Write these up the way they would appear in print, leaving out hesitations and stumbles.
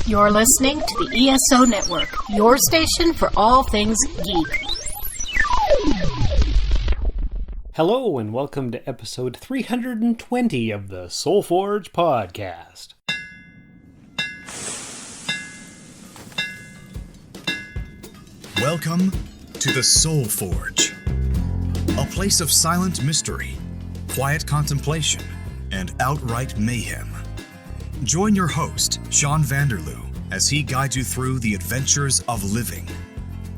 You're listening to the ESO Network, your station for all things geek. Hello and welcome to episode 320 of the Soul Forge podcast. Welcome to the Soul Forge, a place of silent mystery, quiet contemplation, and outright mayhem. Join your host, Shawn Vanderloo, as he guides you through the adventures of living.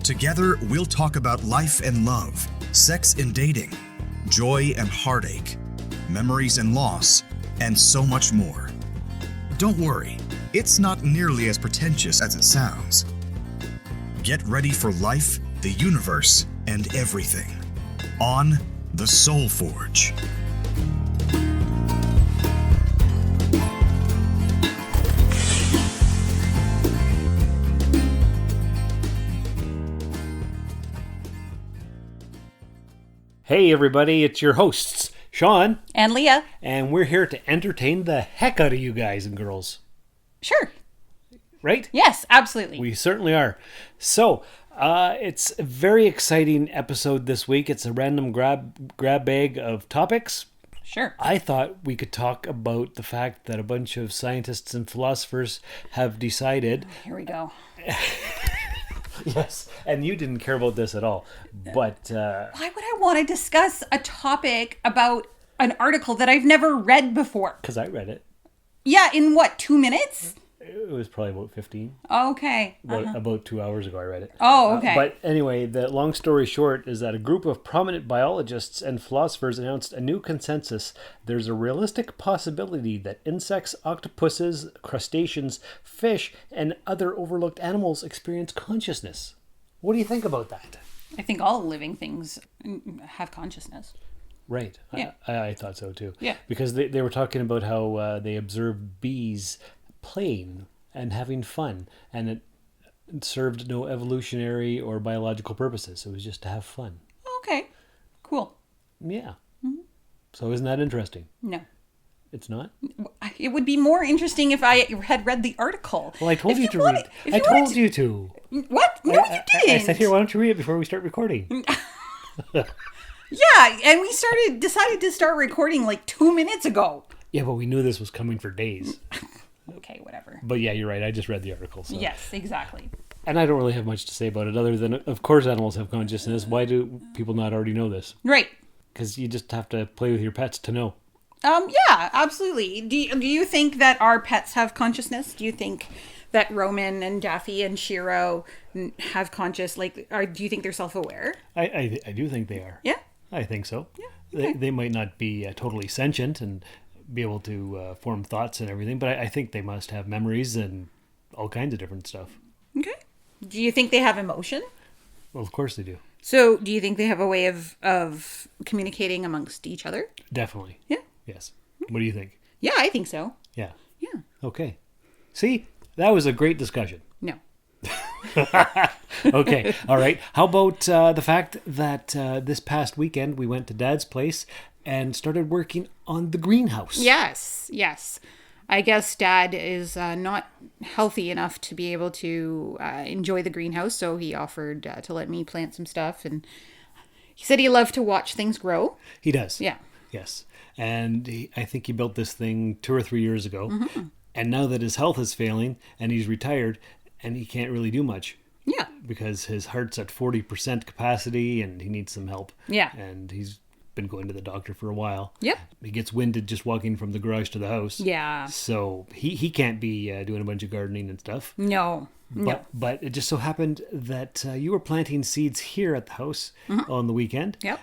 Together, we'll talk about life and love, sex and dating, joy and heartache, memories and loss, and so much more. Don't worry, it's not nearly as pretentious as it sounds. Get ready for life, the universe, and everything on the Soul Forge. Hey everybody, it's your hosts, Shawn and Leah. And we're here to entertain the heck out of you guys and girls. Sure. Right? Yes, absolutely. We certainly are. So, it's a very exciting episode this week. It's a random grab bag of topics. Sure. I thought we could talk about the fact that a bunch of scientists and philosophers have decided... Here we go. Yes, and you didn't care about this at all, but... Why would I want to discuss a topic about an article that I've never read before? Because I read it. Yeah, in what, 2 minutes? It was probably about 15. Okay. About 2 hours ago I read it. Oh, okay. But anyway, the long story short is that a group of prominent biologists and philosophers announced a new consensus. There's a realistic possibility that insects, octopuses, crustaceans, fish, and other overlooked animals experience consciousness. What do you think about that? I think all living things have consciousness. Right. Yeah. I thought so too. Yeah. Because they were talking about how they observed bees playing and having fun, and it served no evolutionary or biological purposes. It was just to have fun. Okay. Cool. Yeah. Mm-hmm. So isn't that interesting? No. It's not? It would be more interesting if I had read the article. Well, I told you to read it. I told you to. What? No, you didn't. I said, here, why don't you read it before we start recording? Yeah, and we decided to start recording like 2 minutes ago. Yeah, but we knew this was coming for days. Okay, whatever. But yeah, you're right. I just read the article. So. Yes, exactly. And I don't really have much to say about it other than, of course, animals have consciousness. Why do people not already know this? Right. Because you just have to play with your pets to know. Yeah, absolutely. Do you think that our pets have consciousness? Do you think that Roman and Daffy and Shiro have do you think they're self-aware? I do think they are. Yeah? I think so. Yeah. Okay. They might not be totally sentient and be able to form thoughts and everything, but I think they must have memories and all kinds of different stuff. Okay. Do you think they have emotion? Well, of course they do. So do you think they have a way of communicating amongst each other? Definitely. Yeah. Yes. What do you think? Yeah, I think so. Yeah. Yeah. Okay. See, that was a great discussion. No. Okay. All right. How about the fact that this past weekend we went to Dad's place and started working on the greenhouse? Yes. I guess Dad is not healthy enough to be able to enjoy the greenhouse, so he offered to let me plant some stuff, and he said he loved to watch things grow. He does. Yeah. Yes. And I think he built this thing 2 or 3 years ago. Mm-hmm. And now that his health is failing and he's retired and he can't really do much. Yeah. Because his heart's at 40% capacity and he needs some help. Yeah. And he's been going to the doctor for a while. Yep. He gets winded just walking from the garage to the house. Yeah. So he can't be doing a bunch of gardening and stuff. No. But it just so happened that you were planting seeds here at the house on the weekend. Yep.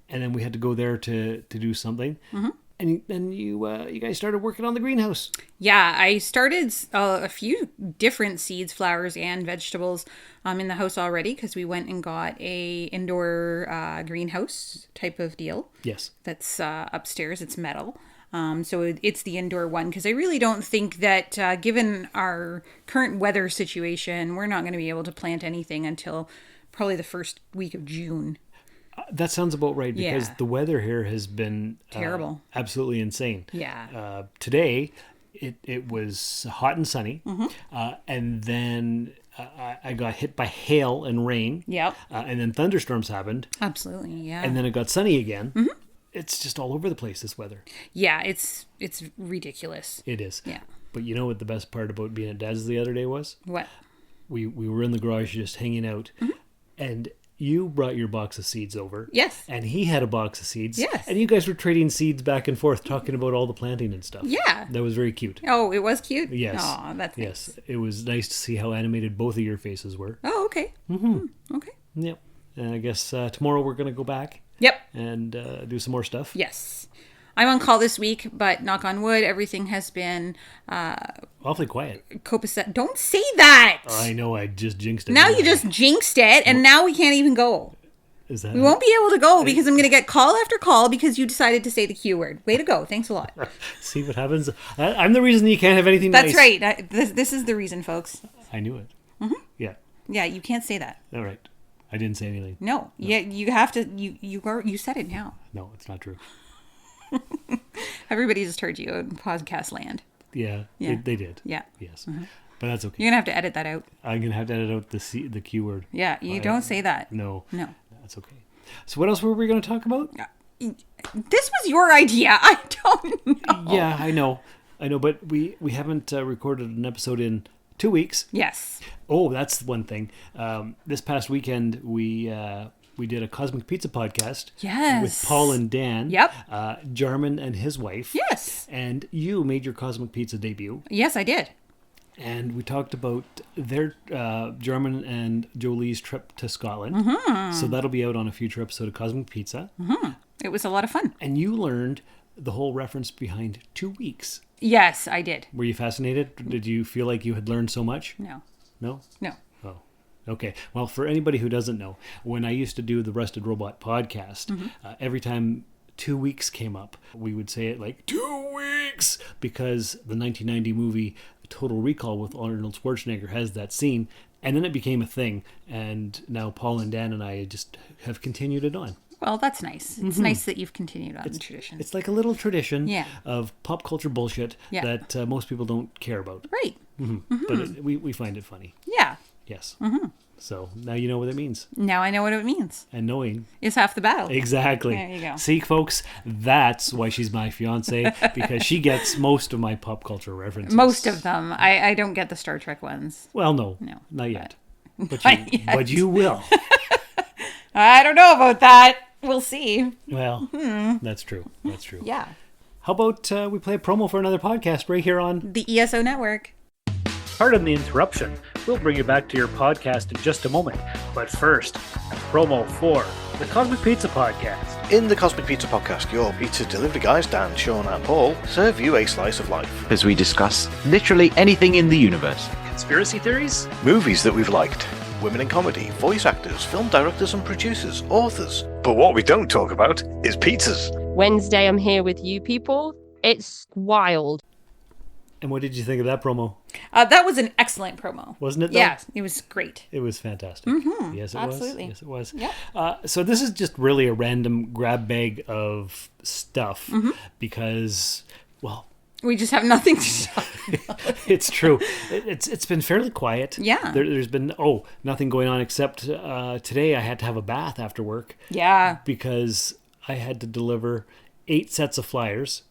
And then we had to go there to do something. Mm-hmm. And then you guys started working on the greenhouse. Yeah, I started a few different seeds, flowers, and vegetables in the house already because we went and got a indoor greenhouse type of deal. Yes. That's upstairs. It's metal. So it's the indoor one because I really don't think that given our current weather situation, we're not going to be able to plant anything until probably the first week of June. That sounds about right because the weather here has been terrible. Absolutely insane. Yeah. Today, it was hot and sunny, and then I got hit by hail and rain. Yep. And then thunderstorms happened. Absolutely, yeah. And then it got sunny again. It's just all over the place, this weather. Yeah, it's ridiculous. It is. Yeah. But you know what the best part about being at Dad's the other day was? What? We were in the garage just hanging out, and you brought your box of seeds over. Yes. And he had a box of seeds. Yes. And you guys were trading seeds back and forth, talking about all the planting and stuff. Yeah. That was very cute. Oh, it was cute? Yes. Oh, that's nice. Yes. It was nice to see how animated both of your faces were. Oh, okay. Okay. Yep. And I guess tomorrow we're going to go back Yep. and do some more stuff. Yes. I'm on call this week, but knock on wood, everything has been Awfully quiet. copacetic. Don't say that! I know, I just jinxed it. Now didn't you I? just jinxed it, and now we can't even go. Is that We won't be able to go because I'm going to get call after call because you decided to say the Q word. Way to go. Thanks a lot. See what happens? I'm the reason you can't have anything That's nice. right. This is the reason, folks. I knew it. Yeah. Yeah, you can't say that. All right. I didn't say anything. No. Yeah, you have to. You said it now. No, it's not true. Everybody just heard you in podcast land. Yeah. Yeah. They did. Yeah. Yes. But that's okay. You're going to have to edit that out. I'm going to have to edit out the Q word. Yeah, you don't say that. No. No. That's okay. So what else were we going to talk about? This was your idea. I don't know. Yeah, I know, but we haven't recorded an episode in 2 weeks. Yes. Oh, that's one thing. This past weekend we did a Cosmic Pizza podcast. Yes. With Paul and Dan. Yep. Jarman and his wife. Yes. And you made your Cosmic Pizza debut. Yes, I did. And we talked about their Jarman and Jolie's trip to Scotland. So that'll be out on a future episode of Cosmic Pizza. It was a lot of fun. And you learned the whole reference behind 2 weeks. Yes, I did. Were you fascinated? Did you feel like you had learned so much? No. No? No. Oh, okay. Well, for anybody who doesn't know, when I used to do the Rusted Robot podcast, every time 2 weeks came up, we would say it like 2 weeks because the 1990 movie Total Recall with Arnold Schwarzenegger has that scene, and then it became a thing, and now Paul and Dan and I just have continued it on. Well, that's nice. It's nice that you've continued on the tradition. It's like a little tradition Yeah. of pop culture bullshit Yeah. that most people don't care about. Right. But we find it funny. Yeah. Yes. So now you know what it means. Now I know what it means. And knowing. Is half the battle. Exactly. There you go. See, folks, that's why she's my fiance, because she gets most of my pop culture references. Most of them. I don't get the Star Trek ones. Well, no. No. Not yet. But Not you, yet. but you will. I don't know about that. We'll see. Well, that's true. That's true. Yeah. How about we play a promo for another podcast right here on... The ESO Network. Pardon the interruption. We'll bring you back to your podcast in just a moment. But first, promo for the Cosmic Pizza Podcast. In the Cosmic Pizza Podcast, your pizza delivery guys, Dan, Shawn and Paul, serve you a slice of life. As we discuss literally anything in the universe. Conspiracy theories? Movies that we've liked. Women in comedy, voice actors, film directors and producers, authors. But what we don't talk about is pizzas. Wednesday, I'm here with you people. It's wild. And what did you think of that promo? That was an excellent promo. Wasn't it, though? Yeah, it was great. It was fantastic. Yes, it absolutely. was. Yes, it was. Yep. So this is just really a random grab bag of stuff because, well, We just have nothing to talk about. it's true. It's been fairly quiet. Yeah. There's been nothing going on except today I had to have a bath after work Yeah. because I had to deliver 8 sets of flyers.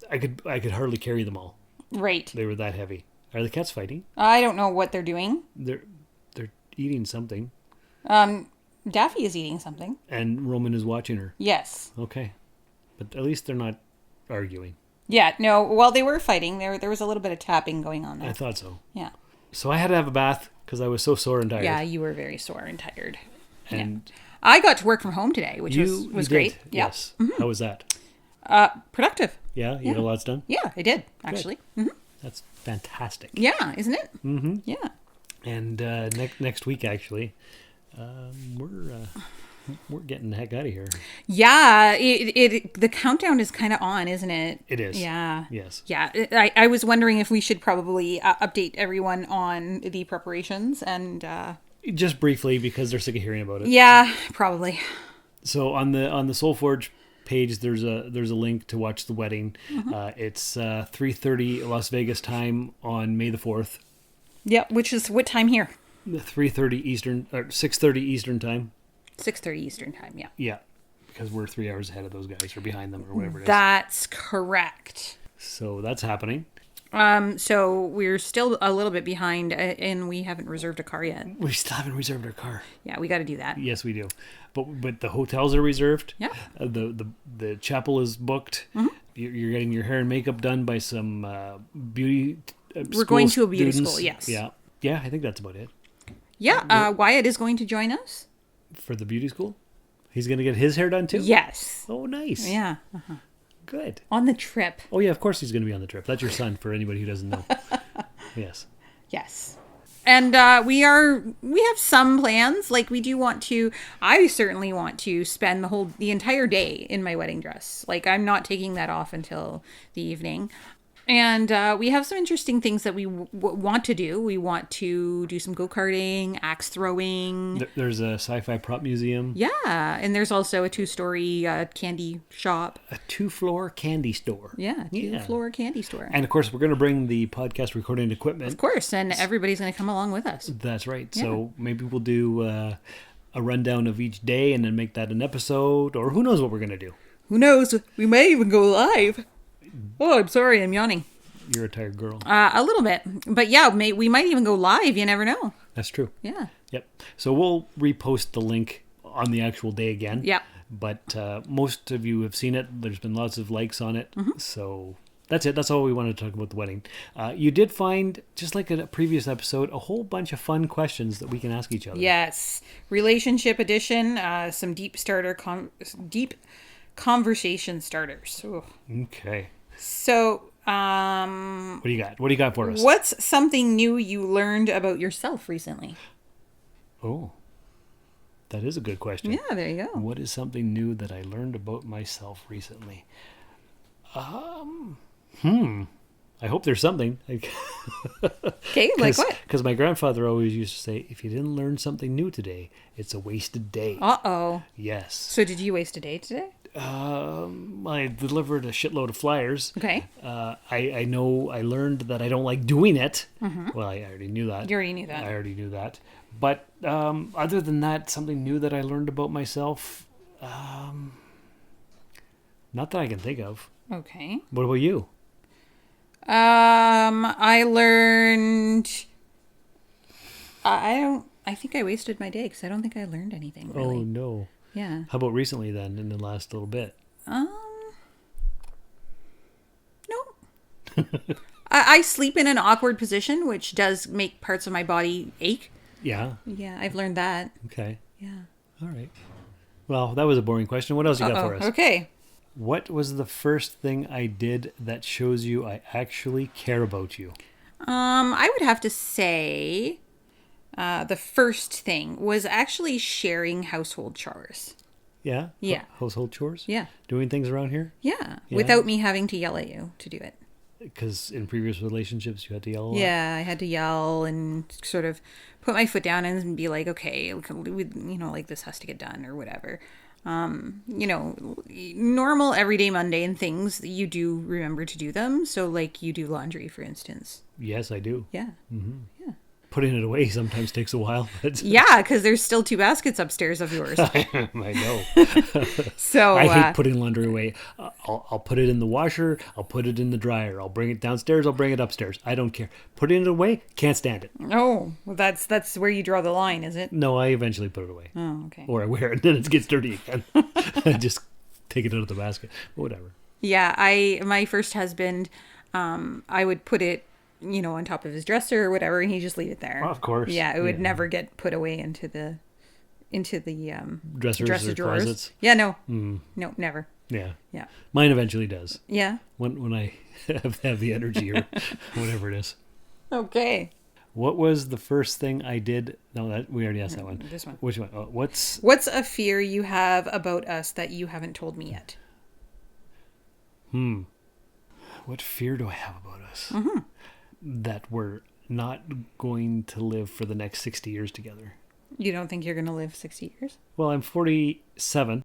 I could hardly carry them all. Right. They were that heavy. Are the cats fighting? I don't know what they're doing. They're eating something, Daffy is eating something. and Roman is watching her. Yes. Okay, but at least they're not arguing. Yeah, no, well, they were fighting. There was a little bit of tapping going on there. I thought so. Yeah. So I had to have a bath because I was so sore and tired. Yeah, you were very sore and tired. and I got to work from home today, which you was did, great. Yeah. Yes. How was that? Productive. Yeah, you got lots done. Yeah, I did, actually. Mm-hmm. That's fantastic. Yeah, isn't it? Mm-hmm. Yeah. And next week, actually, we're getting the heck out of here. Yeah, the countdown is kind of on, isn't it? It is. Yeah. Yes. Yeah, I was wondering if we should probably update everyone on the preparations and... Just briefly, because they're sick of hearing about it. Yeah, probably. So on the Soul Forge page, there's a link to watch the wedding. It's 3:30 Las Vegas time on May the 4th. Yep, which is what time here? 3:30 Eastern, or 6:30 Eastern time. 6:30 Eastern time, yeah. Yeah, because we're 3 hours ahead of those guys, or behind them, or whatever it is. That's correct. So that's happening. So we're still a little bit behind, and we haven't reserved a car yet. We still haven't reserved our car. Yeah, we got to do that. Yes, we do. But the hotels are reserved. Yeah. The chapel is booked. You're getting your hair and makeup done by some beauty. We're going to a beauty school. Yes. Yeah. Yeah, I think that's about it. Yeah. Wyatt is going to join us For the beauty school, he's going to get his hair done too. Yes. Oh, nice. Yeah. Good. On the trip. Oh yeah, of course he's going to be on the trip. That's your son. For anybody who doesn't know. Yes. Yes. And we have some plans. Like I certainly want to spend the entire day in my wedding dress. Like I'm not taking that off until the evening. And we have some interesting things that we want to do. We want to do some go-karting, axe throwing. There's a sci-fi prop museum. Yeah. And there's also a 2-story candy shop. A 2-floor candy store. Yeah. 2-floor candy store. And of course, we're going to bring the podcast recording equipment. Of course. And everybody's going to come along with us. That's right. Yeah. So maybe we'll do a rundown of each day and then make that an episode. Or who knows what we're going to do. Who knows? We may even go live. Oh, I'm sorry. I'm yawning. You're a tired girl. A little bit. But yeah, we might even go live. You never know. That's true. Yeah. Yep. So we'll repost the link on the actual day again. Yeah. But most of you have seen it. There's been lots of likes on it. So that's it. That's all we wanted to talk about the wedding. You did find, just like in a previous episode, a whole bunch of fun questions that we can ask each other. Yes. Relationship edition. Some deep conversation starters. Ooh. Okay. So, what do you got? What do you got for us? What's something new you learned about yourself recently? Oh, that is a good question. Yeah, there you go. What is something new that I learned about myself recently? I hope there's something. Okay, like what? Because my grandfather always used to say, if you didn't learn something new today, it's a wasted day. Uh-oh. Yes. So did you waste a day today? I delivered a shitload of flyers. Okay. I know I learned that I don't like doing it. Well, I already knew that. You already knew that. I already knew that. But other than that, something new that I learned about myself, not that I can think of. Okay. What about you? I learned... I think I wasted my day because I don't think I learned anything, really. Oh, no. Yeah. How about recently then, in the last little bit? No. I sleep in an awkward position, which does make parts of my body ache. Yeah. Yeah, I've learned that. Okay. Yeah. All right. Well, that was a boring question. What else you got for us? Okay. What was the first thing I did that shows you I actually care about you? I would have to say the first thing was actually sharing household chores. Yeah? Yeah. Household chores? Yeah. Doing things around here? Yeah. Yeah. Without me having to yell at you to do it. Because in previous relationships you had to yell a lot? Yeah, I had to yell and sort of put my foot down and be like, okay, like this has to get done or whatever. Normal everyday mundane things, you do remember to do them. So like you do laundry, for instance. Yes, I do. Yeah. Mm-hmm. Yeah. Putting it away sometimes takes a while. But Yeah, because there's still 2 baskets upstairs of yours. I know. So I hate putting laundry away. I'll put it in the washer. I'll put it in the dryer. I'll bring it downstairs. I'll bring it upstairs. I don't care. Putting it away, can't stand it. Oh, well, that's where you draw the line, is it? No, I eventually put it away. Oh, okay. Or I wear it and then it gets dirty again. I just take it out of the basket. But whatever. Yeah, my first husband, I would put it, on top of his dresser or whatever, and he'd just leave it there. Of course. Yeah, it would never get put away into the dressers dresser or drawers. closets. Yeah, no, no, never. Yeah. Yeah. Mine eventually does. Yeah. When I have the energy or whatever it is. Okay. What was the first thing I did? No, that we already asked that one. This one. Which one? What's a fear you have about us that you haven't told me yet? What fear do I have about us? Mm-hmm. That we're not going to live for the next 60 years together. You don't think you're going to live 60 years? Well, I'm 47.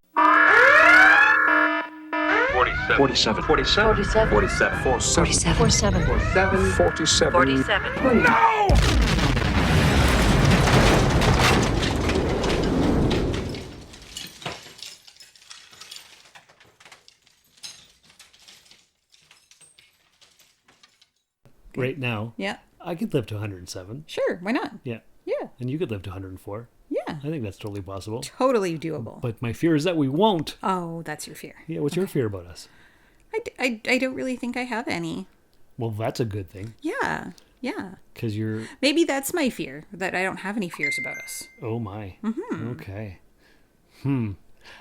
47. 47. 47. 47. 47. 47. 47. 47. 47. No! Right now, Yeah. I could live to 107. Sure. Why not? Yeah. Yeah. And you could live to 104. Yeah. I think that's totally possible. Totally doable. But my fear is that we won't. Oh, that's your fear. Yeah, what's your fear about us? I don't really think I have any. Well, that's a good thing. Yeah. Yeah. Because you're... Maybe that's my fear, that I don't have any fears about us. Oh, my. Okay.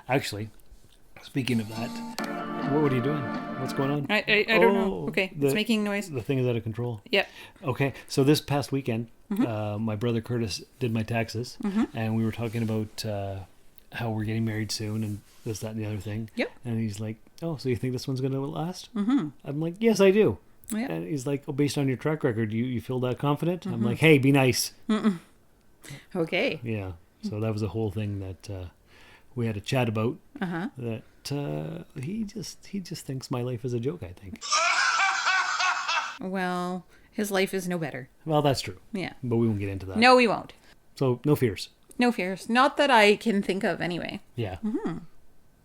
Actually, speaking of that, what are you doing? What's going on? I don't know. Okay, it's making noise. The thing is out of control. Yep. Okay, so this past weekend, my brother Curtis did my taxes, and we were talking about how we're getting married soon and this, that, and the other thing. Yep. And he's like, oh, so you think this one's going to last? I'm like, yes, I do. Yeah. And he's like, oh, based on your track record, you feel that confident? I'm like, hey, be nice. Okay. Yeah. So that was a whole thing that we had a chat about. That he just thinks my life is a joke, I think. Well, his life is no better. Well, that's true. Yeah. But we won't get into that. No, we won't. So no fears. No fears. Not that I can think of, anyway. Yeah.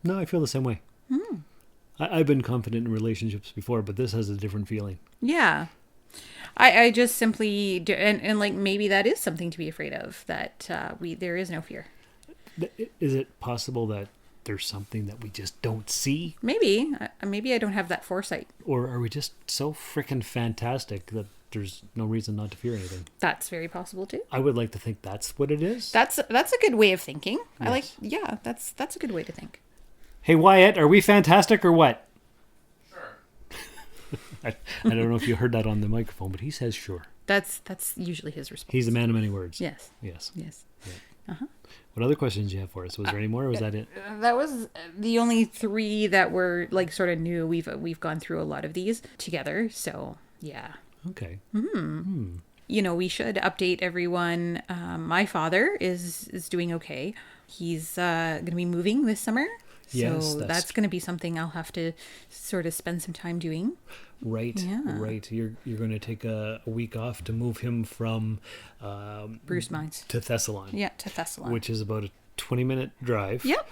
No, I feel the same way. I've been confident in relationships before, but this has a different feeling. Yeah. I just simply do, and like maybe that is something to be afraid of, that there is no fear. Is it possible that there's something that we just don't see? Maybe I don't have that foresight. Or are we just so freaking fantastic that there's no reason not to fear anything? That's very possible too. I would like to think that's what it is. That's a good way of thinking. Yes. That's a good way to think. Hey Wyatt, are we fantastic or what? I don't know if you heard that on the microphone, but he says sure. That's usually his response. He's a man of many words. Yes. Yes. Yes. Yeah. What other questions do you have for us? Was there any more, or was that it? That was the only three that were like sort of new. We've gone through a lot of these together, so yeah. Okay. You know, we should update everyone. My father is doing okay. He's going to be moving this summer. So Yes, that's going to be something I'll have to sort of spend some time doing. Right, Yeah. right. You're going to take a week off to move him from Bruce Mines. to Thessalon. Yeah, to Thessalon. Which is about a 20-minute drive. Yep.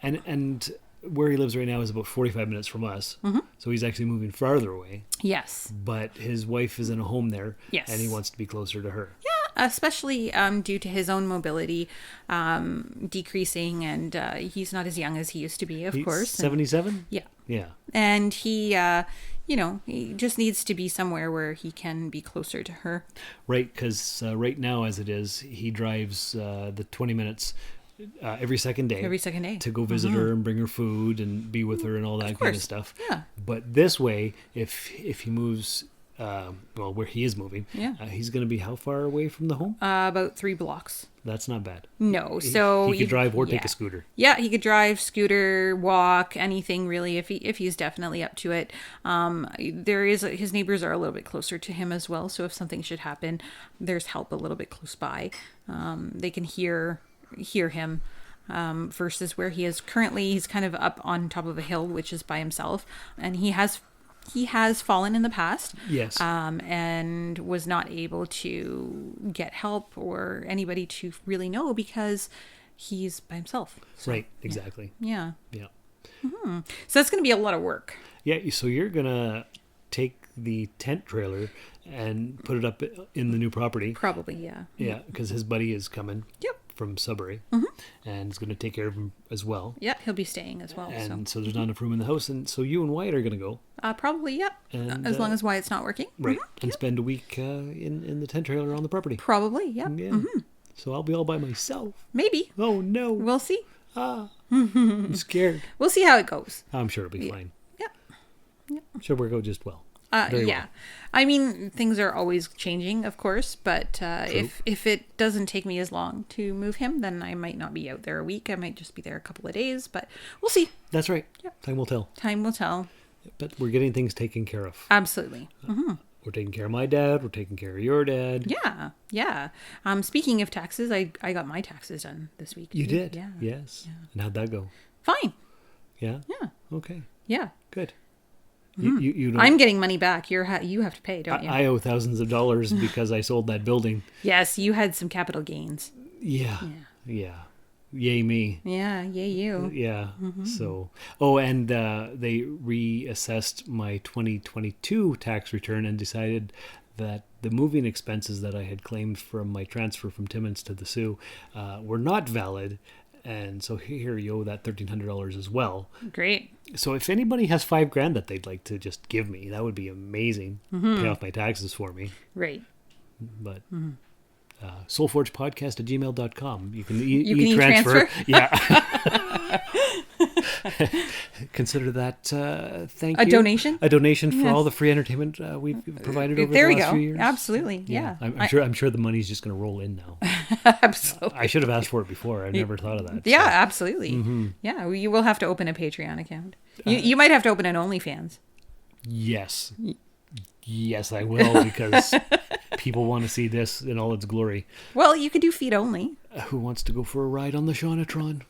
And where he lives right now is about 45 minutes from us. So he's actually moving farther away. Yes. But his wife is in a home there. Yes. And he wants to be closer to her. Yeah, especially due to his own mobility decreasing, and he's not as young as he used to be, of He's course. 77? Yeah. Yeah. And he, he just needs to be somewhere where he can be closer to her. Right, because right now, as it is, he drives the 20 minutes every second day. Every second day. To go visit her and bring her food and be with her and all that kind of stuff. Yeah. But this way, if he moves, where he is moving, he's going to be how far away from the home? About 3 blocks. That's not bad. No, so he could drive or take a scooter. Yeah, he could drive, scooter, walk, anything really, if he's definitely up to it. His neighbors are a little bit closer to him as well, so if something should happen, there's help a little bit close by. They can hear him. Versus where he is currently, he's kind of up on top of a hill, which is by himself, and he has fallen in the past. Yes. And was not able to get help or anybody to really know because he's by himself. So, right, exactly. Yeah. Yeah. So that's going to be a lot of work. Yeah, so you're going to take the tent trailer and put it up in the new property. Probably, yeah. Yeah, because his buddy is coming. Yep. From Sudbury, and is going to take care of him as well. Yeah, he'll be staying as well. And so there's not enough room in the house, and so you and Wyatt are going to go. Probably, yeah. And, as long as Wyatt's not working. Right, and spend a week in the tent trailer on the property. Probably, yeah. Yeah. So I'll be all by myself. Maybe. Oh no. We'll see. I'm scared. We'll see how it goes. I'm sure it'll be fine. Yeah. Should work out just well. Yeah. Well. I mean, things are always changing, of course, but if it doesn't take me as long to move him, then I might not be out there a week. I might just be there a couple of days, but we'll see. That's right. Yeah. Time will tell. Time will tell. But we're getting things taken care of. Absolutely. We're taking care of my dad. We're taking care of your dad. Yeah. Yeah. Speaking of taxes, I got my taxes done this week. You did? Yeah. Yes. Yeah. And how'd that go? Fine. Yeah? Yeah. Okay. Yeah. Good. You don't, I'm getting money back. You have to pay, don't you? I owe thousands of dollars because I sold that building. Yes, you had some capital gains. Yeah. Yay me. Yeah, yay you. Yeah. So, and they reassessed my 2022 tax return and decided that the moving expenses that I had claimed from my transfer from Timmins to the Sioux were not valid. And so here you owe that $1,300 as well. Great. So if anybody has $5,000 that they'd like to just give me, that would be amazing. Pay off my taxes for me. Right. But soulforgepodcast@gmail.com. You can You can e-transfer? Yeah. Consider that thank you. A donation? A donation for Yes. all the free entertainment we've provided over There the we last go. few years. Absolutely. Yeah. I'm sure the money's just going to roll in now. Absolutely. I should have asked for it before. I never thought of that. Yeah, so. absolutely. Yeah, you will have to open a Patreon account. You might have to open an OnlyFans. Yes. Yes, I will, because people want to see this in all its glory. Well, you could do feet only. Who wants to go for a ride on the Shawnatron?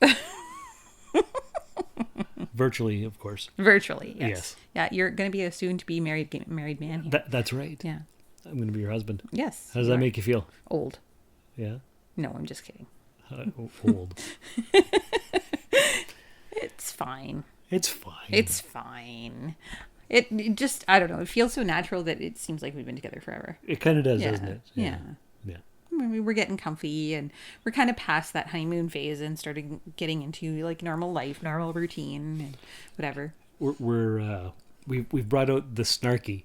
Virtually, of course. Virtually, yes. Yes. Yeah, you're going to be a soon-to-be married man here. That's right. Yeah. I'm going to be your husband. Yes. How does that make you feel? Old. Yeah? No, I'm just kidding. Old. It's fine. It's fine. It's fine. It just, I don't know, it feels so natural that it seems like we've been together forever. It kind of does, Yeah. doesn't it? Yeah. Yeah. I mean, we're getting comfy and we're kind of past that honeymoon phase and started getting into like normal life, normal routine and whatever. We've brought out the snarky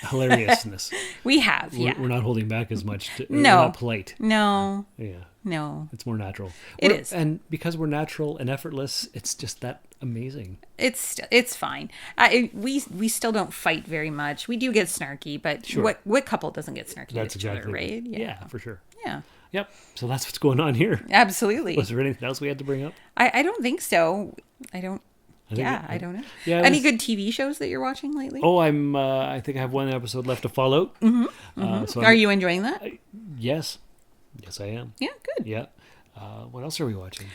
hilariousness. We have, yeah. We're not holding back as much. We're No. not polite. No. Yeah. No. It's more natural. It is. And because we're natural and effortless, it's just that amazing. It's fine. We still don't fight very much. We do get snarky, but Sure. what couple doesn't get snarky That's with each other, exactly right? Yeah, for sure. Yeah. Yep. So that's what's going on here. Absolutely. Was there anything else we had to bring up? I don't think so. I don't know. Yeah, Any good TV shows that you're watching lately? Oh, I think I have one episode left to follow. So Are you enjoying that? Yes, I am. Yeah, good. Yeah. What else are we watching?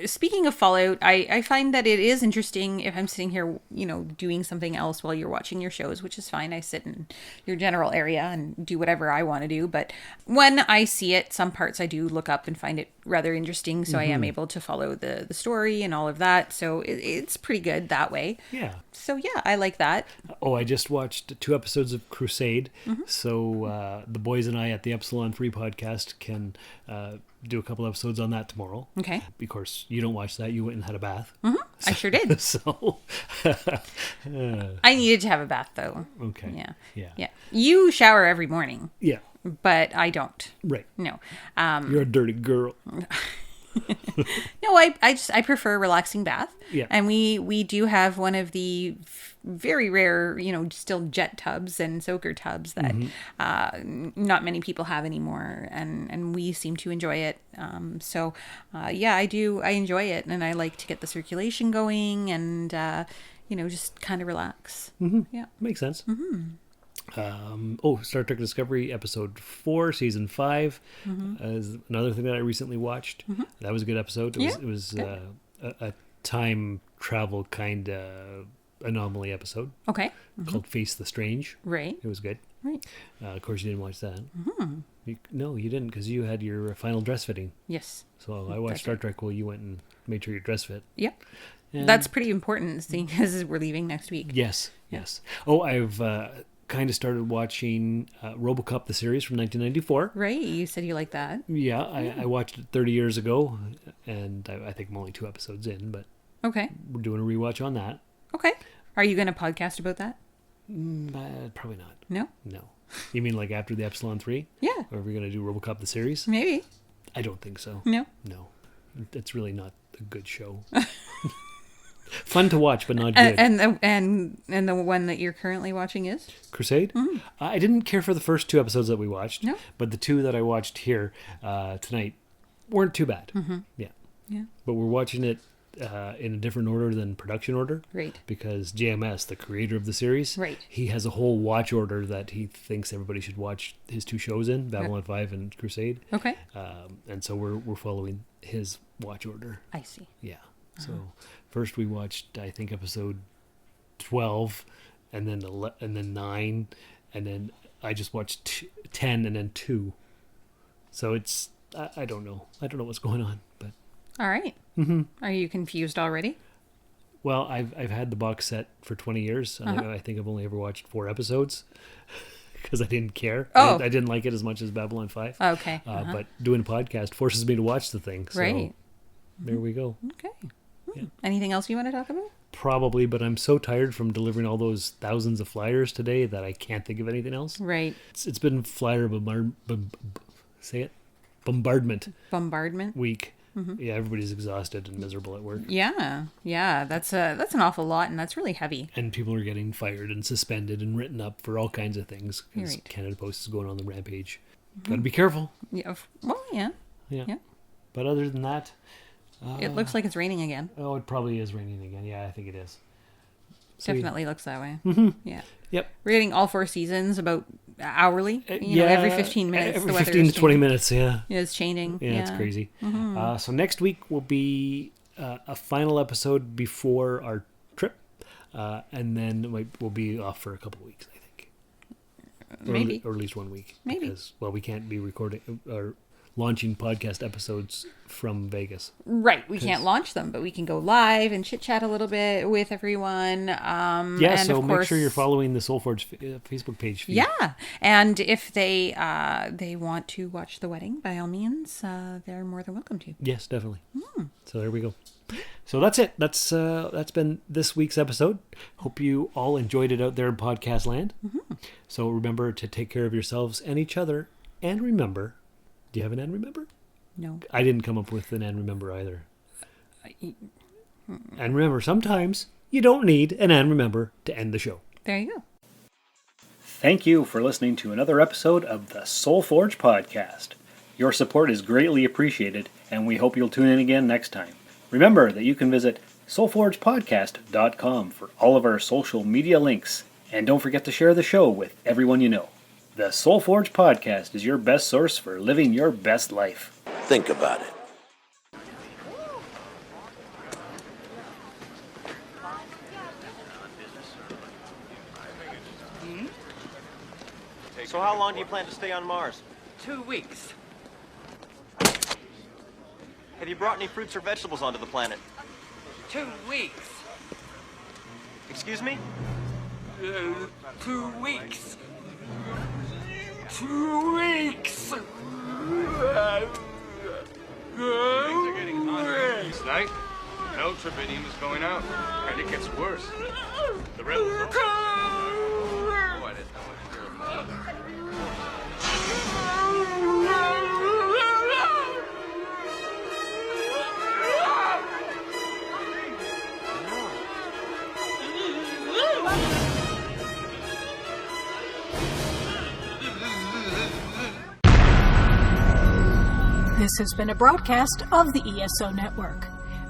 Speaking of Fallout, I find that it is interesting if I'm sitting here, doing something else while you're watching your shows, which is fine. I sit in your general area and do whatever I want to do. But when I see it, some parts I do look up and find it rather interesting. So I am able to follow the story and all of that. So it's pretty good that way. Yeah. So yeah, I like that. Oh, I just watched 2 episodes of Crusade. So the boys and I at the Epsilon Free podcast can do a couple episodes on that tomorrow. Okay. Of course, you don't watch that. You went and had a bath. I sure did. So. I needed to have a bath though. Okay. Yeah. You shower every morning, Yeah. but I don't. Right. No. You're a dirty girl. No, I prefer a relaxing bath. Yeah. And we do have one of the very rare, still jet tubs and soaker tubs that not many people have anymore, and we seem to enjoy it. I do. I enjoy it, and I like to get the circulation going and just kind of relax. Yeah. Makes sense. Star Trek Discovery episode 4 season 5 is another thing that I recently watched. That was a good episode. It was a time travel kind of anomaly episode. Okay. Called Face the Strange. Right. It was good. Right. Of course, you didn't watch that. No, you didn't, because you had your final dress fitting. Yes. So I watched Star Trek while you went and made sure your dress fit. Yep. And That's pretty important, seeing as we're leaving next week. Yes. Oh, I've kind of started watching RoboCop the series from 1994. Right. You said you like that. Yeah, I watched it 30 years ago, and I think I'm only 2 episodes in, but Okay. we're doing a rewatch on that. Okay. Are you going to podcast about that? Probably not. No? No. You mean like after the Epsilon 3? Yeah. Or are we going to do RoboCop the series? Maybe. I don't think so. No. No. It's really not a good show. Fun to watch, but not good. And the one that you're currently watching is? Crusade? I didn't care for the first 2 episodes that we watched. No. But the 2 that I watched here tonight weren't too bad. Yeah. But we're watching it in a different order than production order. Right. Because JMS, the creator of the series, Right. he has a whole watch order that he thinks everybody should watch his 2 shows in, Babylon 5 and Crusade. Okay. And so we're following his watch order. I see. Yeah. So first we watched, I think, episode 12, and then 9, and then I just watched 10 and then 2. So it's, I don't know. I don't know what's going on, but. All right. Are you confused already? Well, I've had the box set for 20 years. I think I've only ever watched 4 episodes because I didn't care. Oh. I didn't like it as much as Babylon 5. Okay. But doing a podcast forces me to watch the thing. So Right. there we go. Okay. Anything else you want to talk about? Probably, but I'm so tired from delivering all those thousands of flyers today that I can't think of anything else. Right. It's been flyer bombardment week. Yeah, everybody's exhausted and miserable at work. Yeah. That's an awful lot, and that's really heavy. And people are getting fired and suspended and written up for all kinds of things because Right. Canada Post is going on the rampage. Got to be careful. Yeah. Well, yeah. Yeah. But other than that, It looks like it's raining again. oh, it probably is raining again. Yeah, I think it is. So, Definitely looks that way. Yeah. Yep. We're getting all 4 seasons about hourly. Every 15 minutes. Every the weather 15 is to 20 changing. minutes, yeah. It's changing. Yeah, it's crazy. So next week will be a final episode before our trip, and then we'll be off for a couple of weeks, I think. Maybe. Or at least 1 week. Maybe. Because, well, we can't be recording or launching podcast episodes from Vegas. Right. We can't launch them, but we can go live and chit-chat a little bit with everyone. Yeah, and so of make course, sure you're following the Soulforge Facebook page feed. Yeah. And if they want to watch the wedding, by all means, they're more than welcome to. Yes, definitely. So there we go. So that's it. That's been this week's episode. Hope you all enjoyed it out there in podcast land. So remember to take care of yourselves and each other. And remember, do you have an and remember? No. I didn't come up with an and remember either. And remember, sometimes you don't need an and remember to end the show. There you go. Thank you for listening to another episode of the Soulforge podcast. Your support is greatly appreciated, and we hope you'll tune in again next time. Remember that you can visit soulforgepodcast.com for all of our social media links, and don't forget to share the show with everyone you know. The Soulforge podcast is your best source for living your best life. Think about it. So how long do you plan to stay on Mars? 2 weeks. Have you brought any fruits or vegetables onto the planet? 2 weeks. Excuse me? 2 weeks. 2 weeks. Things are getting hotter. This night, no tribinium is going out, and it gets worse. The rebels don't. Oh, I didn't know what This has been a broadcast of the ESO Network.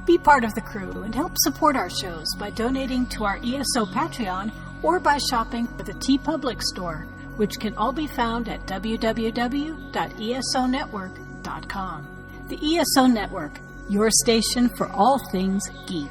Be part of the crew and help support our shows by donating to our ESO Patreon or by shopping at the TeePublic store, which can all be found at www.esonetwork.com. The ESO Network, your station for all things geek.